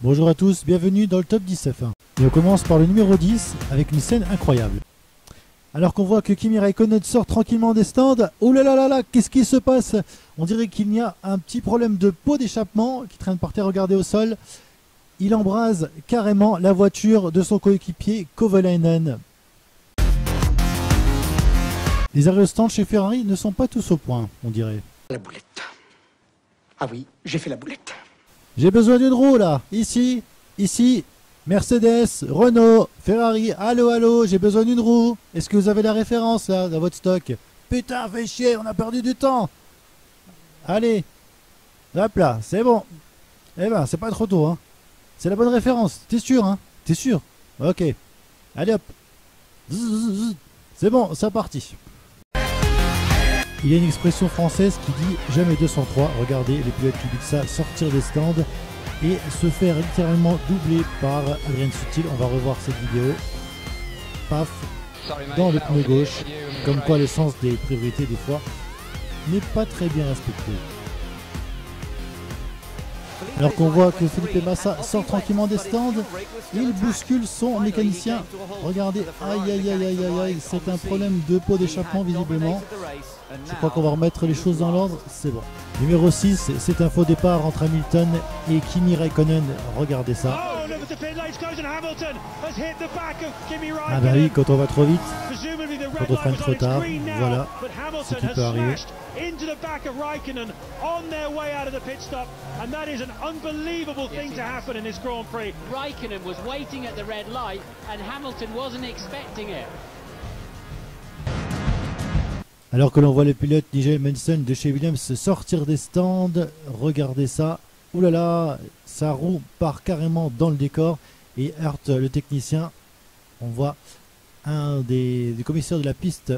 Bonjour à tous, bienvenue dans le top 10 F1. Et on commence par le numéro 10 avec une scène incroyable. Alors qu'on voit que Kimi Räikkönen sort tranquillement des stands, oh là là là là, qu'est-ce qui se passe? On dirait qu'il y a un petit problème de pot d'échappement qui traîne par terre, regardez au sol. Il embrase carrément la voiture de son coéquipier Kovalainen. Les arrêts au stand chez Ferrari ne sont pas tous au point, on dirait. La boulette. Ah oui, j'ai fait la boulette. J'ai besoin d'une roue là, ici, Mercedes, Renault, Ferrari, allô, allô, j'ai besoin d'une roue. Est-ce que vous avez la référence là, dans votre stock? Putain, fait chier, on a perdu du temps. Allez, hop là, c'est bon. Eh ben, c'est pas trop tôt, hein. C'est la bonne référence, t'es sûr, hein? T'es sûr? Ok. Allez hop. C'est bon, c'est parti. Il y a une expression française qui dit jamais 203. Regardez les pilotes qui disent ça, sortir des stands et se faire littéralement doubler par Adrien Sutil. On va revoir cette vidéo. Paf, dans le pneu gauche. Comme quoi le sens des priorités des fois n'est pas très bien respecté. Alors qu'on voit que Felipe Massa sort tranquillement des stands, il bouscule son mécanicien. Regardez, aïe aïe aïe aïe aïe aïe, c'est un problème de pot d'échappement visiblement. Je crois qu'on va remettre les choses dans l'ordre, c'est bon. Numéro 6, c'est un faux départ entre Hamilton et Kimi Räikkönen. Regardez ça. Ah bah oui, quand on va trop vite, quand on freine trop tard, voilà ce qui peut arriver. Into the back of Raikkonen on their way out of the pit stop, and that is an unbelievable thing to happen in this Grand Prix. Raikkonen was waiting at the red light and Hamilton wasn't expecting it. Alors que l'on voit le pilote Nigel Mansell de chez Williams sortir des stands, regardez ça. Ouh là là, sa roue part carrément dans le décor et heurte le technicien. On voit un des commissaires de la piste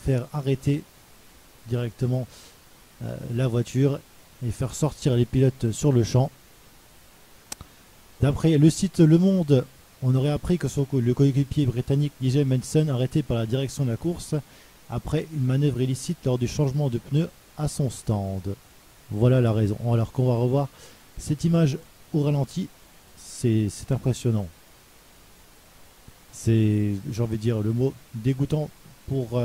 faire arrêter directement la voiture et faire sortir les pilotes sur le champ. D'après le site Le Monde, on aurait appris que le coéquipier britannique Nigel Mansell arrêté par la direction de la course après une manœuvre illicite lors du changement de pneus à son stand. Voilà la raison. Alors qu'on va revoir cette image au ralenti, c'est impressionnant. C'est, j'ai envie de dire le mot, dégoûtant pour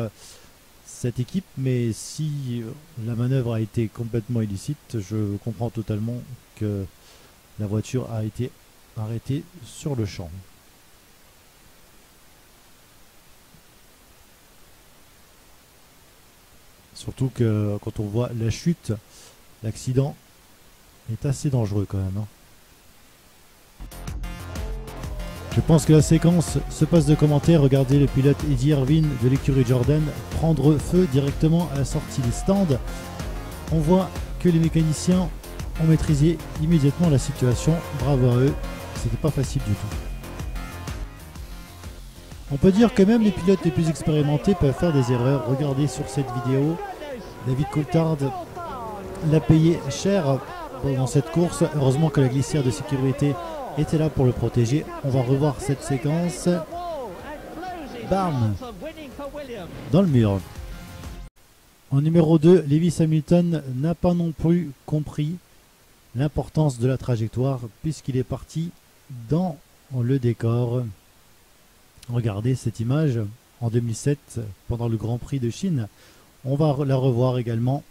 cette équipe, mais si la manœuvre a été complètement illicite, je comprends totalement que la voiture a été arrêtée sur le champ. Surtout que quand on voit la chute, l'accident est assez dangereux quand même, hein. Je pense que la séquence se passe de commentaires. Regardez le pilote Eddie Irvine de l'écurie Jordan prendre feu directement à la sortie des stands. On voit que les mécaniciens ont maîtrisé immédiatement la situation. Bravo à eux, c'était pas facile du tout. On peut dire que même les pilotes les plus expérimentés peuvent faire des erreurs. Regardez sur cette vidéo, David Coulthard l'a payé cher pendant cette course. Heureusement que la glissière de sécurité était là pour le protéger. On va revoir cette séquence. Bam! Dans le mur. En numéro 2, Lewis Hamilton n'a pas non plus compris l'importance de la trajectoire puisqu'il est parti dans le décor. Regardez cette image en 2007 pendant le Grand Prix de Chine. On va la revoir également.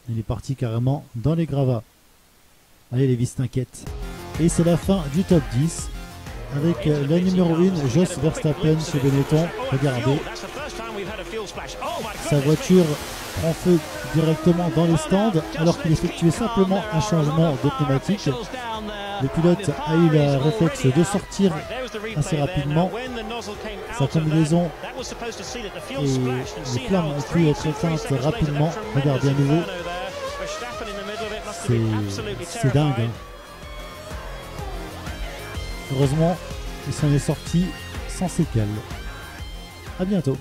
Il est parti carrément dans les gravats. Allez Lewis, t'inquiète. Et c'est la fin du top 10 avec la numéro 1, Jos Verstappen chez Benetton. Regardez, sa voiture prend feu directement dans les stands alors qu'il effectuait simplement un changement de pneumatique. Le pilote a eu la réflexe de sortir assez rapidement. Sa combinaison et les flammes ont pu être éteintes rapidement. Regardez à nouveau, c'est dingue, hein. Heureusement, il s'en est sorti sans séquelles. A bientôt.